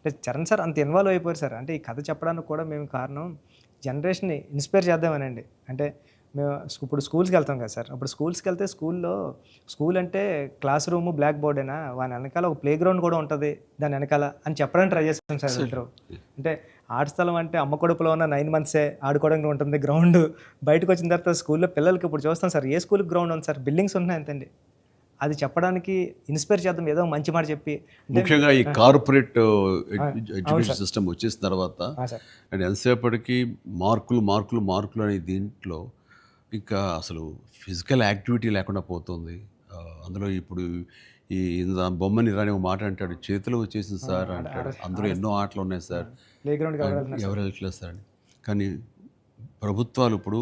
అంటే చరణ్ సార్ అంత ఇన్వాల్వ్ అయిపోయారు సార్. అంటే ఈ కథ చెప్పడానికి కూడా మేము కారణం జనరేషన్‌ని ఇన్‌స్పైర్ చేద్దామనండి. అంటే మేము ఇప్పుడు స్కూల్స్‌కెళ్తాం కదా సార్. అప్పుడు స్కూల్స్‌కెళ్తే స్కూల్ అంటే క్లాస్ రూము, బ్లాక్ బోర్డేనా వాని ఎనకాల ఒక ప్లే గ్రౌండ్ కూడా ఉంటది దాని ఎనకాల అని చెప్పడానికి ట్రై చేసాం సార్ ఇద్దరం. అంటే ఆట స్థలం అంటే అమ్మ కడుపులో ఉన్న 9 మంత్సే ఆడుకోవడానికి ఉంటుంది గ్రౌండు. బయటకొచ్చిన తర్వాత స్కూల్‌లో పిల్లలకి ఇప్పుడు చూస్తాం సార్ ఏ స్కూల్‌కి గ్రౌండ్ ఉంది సార్ బిల్డింగ్స్ ఉంటున్నాయి అంతండి. అది చెప్పడానికి ఇన్‌స్పైర్ చేద్దాం ఏదో మంచి మాట చెప్పి ముఖ్యంగా ఈ కార్పొరేట్ అవును ఎడ్యుకేషన్ సార్. సిస్టమ్ వచ్చేసిన తర్వాత సార్. అండ్ ఎంతసేపటికి మార్కులు మార్కులు మార్కులు అనే దీంట్లో ఇంకా అసలు ఫిజికల్ యాక్టివిటీ లేకుండా పోతుంది. అందులో ఇప్పుడు ఈ బొమ్మని రాని ఒక మాట అంటాడు, చేతిలో వచ్చేసింది సార్ అంటాడు. అందులో ఎన్నో ఆటలు ఉన్నాయి సార్, ప్లే గ్రౌండ్‌కి ఎవరు వెళ్తున్నారు ఎవరు వెళ్ళట్లేదు సార్ అని. కానీ ప్రభుత్వాలు ఇప్పుడు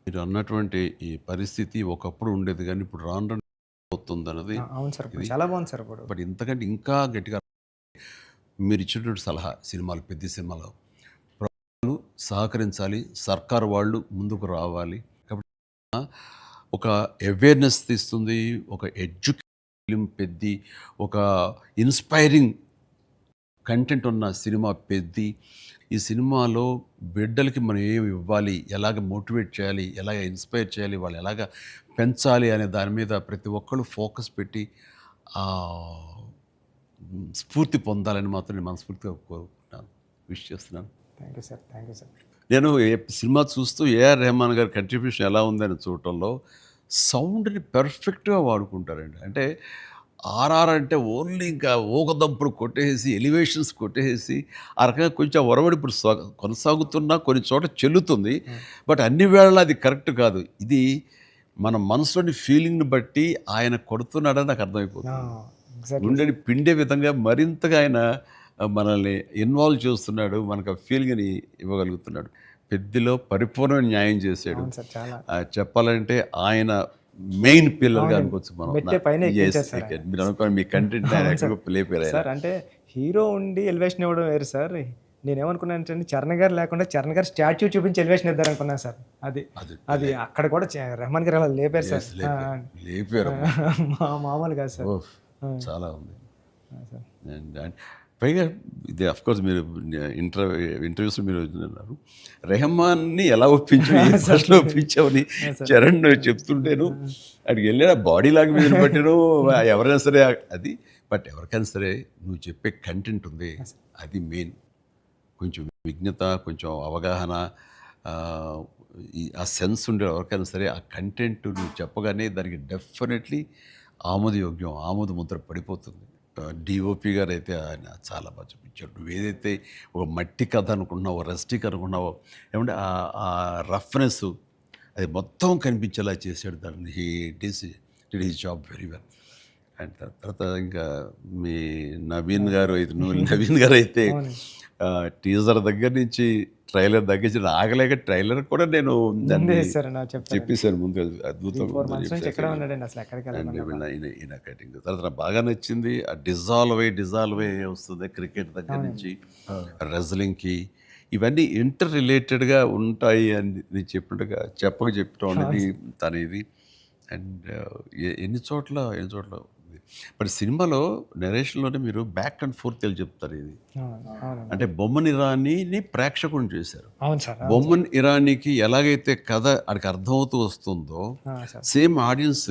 మీరు అన్నటువంటి ఈ పరిస్థితి ఒకప్పుడు ఉండేది కానీ ఇప్పుడు రాను రాను అవుతుంది అన్నది. అవును సార్. ఇప్పుడు చాలా బాగుంది సార్ ఇప్పుడు. బట్ ఇంతకంటే ఇంకా గట్టిగా మీరు ఇచ్చినటువంటి సలహా సినిమాలు పెద్ద సినిమాలు ప్రభుత్వాలు సహకరించాలి, సర్కారు వాళ్ళు ముందుకు రావాలి. కాబట్టి ఒక అవేర్నెస్ తీస్తుంది, ఒక ఎడ్యుకేషన్ పెద్ది, ఒక ఇన్స్పైరింగ్ కంటెంట్ ఉన్న సినిమా పెద్ది. ఈ సినిమాలో బిడ్డలకి మనం ఏమి ఇవ్వాలి, ఎలాగ మోటివేట్ చేయాలి, ఎలాగ ఇన్స్పైర్ చేయాలి, వాళ్ళు ఎలాగ పెంచాలి అనే దాని మీద ప్రతి ఒక్కళ్ళు ఫోకస్ పెట్టి స్ఫూర్తి పొందాలని మాత్రం నేను మనస్ఫూర్తిగా కోరుకుంటున్నాను, విష్ చేస్తున్నాను. Thank you sir. Thank you sir. నేను సినిమా చూస్తూ ఏఆర్ రెహమాన్ గారి కంట్రిబ్యూషన్ ఎలా ఉందని చూడటంలో సౌండ్ని పర్ఫెక్ట్గా వాడుకుంటారండి. అంటే ఆర్ఆర్ అంటే ఓన్లీ ఇంకా ఊగదంపుడు కొట్టేసి ఎలివేషన్స్ కొట్టేసి ఆ రకంగా కొంచెం ఒరవడి ఇప్పుడు కొనసాగుతున్నా కొన్ని చోట చెల్లుతుంది. బట్ అన్ని వేళలా అది కరెక్ట్ కాదు. ఇది మన మనసులోని ఫీలింగ్ని బట్టి ఆయన కొడుతున్నాడని నాకు అర్థమైపోతుంది. గుండెని పిండే విధంగా మరింతగా ఆయన మనల్ని ఇన్వాల్వ్ చేస్తున్నాడు, మనకు ఆ ఫీలింగ్ని ఇవ్వగలుగుతున్నాడు. పెద్దిలో పరిపూర్ణమైన న్యాయం చేశాడు. చెప్పాలంటే ఆయన మెయిన్ పిల్లర్గా అనుకోవచ్చు మనం. మీరు అనుకోండి మీ కంటెంట్ లేపారు సార్. అంటే హీరో ఉండి ఎలివేషన్ ఇవ్వడం వేరు సార్. నేనేమనుకున్నానంటే చరణ్ గారు లేకుండా చరణ్ గారు స్టాచ్యూ చూపించి ఎలివేషన్ ఇద్దారు అనుకున్నాను సార్. అది అక్కడ కూడా రెహమాన్ గారు అలా లేపారు సార్. లేపారు మామూలు కాదు సార్, చాలా ఉంది. పైగా ఇది అఫ్కోర్స్ మీరు ఇంటర్వ్యూస్లో మీరు అన్నారు రెహమాన్ని ఎలా ఒప్పించావని చరణ్ చెప్తుంటేను అక్కడికి వెళ్ళిన బాడీ లాంగ్వేజ్ బట్టిను ఎవరైనా సరే అది. బట్ ఎవరికైనా సరే నువ్వు చెప్పే కంటెంట్ ఉంది, అది మెయిన్. కొంచెం విజ్ఞత, కొంచెం అవగాహన, ఆ సెన్స్ ఉండే ఎవరికైనా సరే ఆ కంటెంట్ నువ్వు చెప్పగానే దానికి డెఫినెట్లీ ఆమోదయోగ్యం, ఆమోద ముద్ర పడిపోతుంది. డిఓపి గారు అయితే ఆయన చాలా బాగా చూపించాడు. నువ్వు ఏదైతే ఒక మట్టి కథ అనుకుంటున్నావో, రస్టిక్ అనుకున్నావో, ఏమంటే ఆ రఫ్నెస్ అది మొత్తం కనిపించేలా చేశాడు. దాన్ని did his job very well. And తర్వాత ఇంకా మీ నవీన్ గారు అయితే టీజర్ దగ్గర నుంచి ట్రైలర్ దగ్గర నుంచి ఆగలేక ట్రైలర్ కూడా నేను చెప్పేశాను ముందు. అద్భుతం. కటింగ్ తర్వాత నాకు బాగా నచ్చింది ఆ డిజాల్వ్ అయ్యి వస్తుంది క్రికెట్ దగ్గర నుంచి రెజ్లింగ్కి. ఇవన్నీ ఇంటర్ రిలేటెడ్గా ఉంటాయి అని చెప్పినట్టుగా చెప్పడం అనేది తన ఇది. అండ్ ఎన్ని చోట్ల బట్ సినిమాలో నెరేషన్లోనే మీరు బ్యాక్ అండ్ ఫోర్త్ వెళ్ళి చెప్తారు. ఇది అంటే బొమ్మన్ ఇరానీని ప్రేక్షకుని చేశారు. బొమ్మన్ ఇరానీకి ఎలాగైతే కథ అక్కడికి అర్థమవుతూ వస్తుందో సేమ్ ఆడియన్స్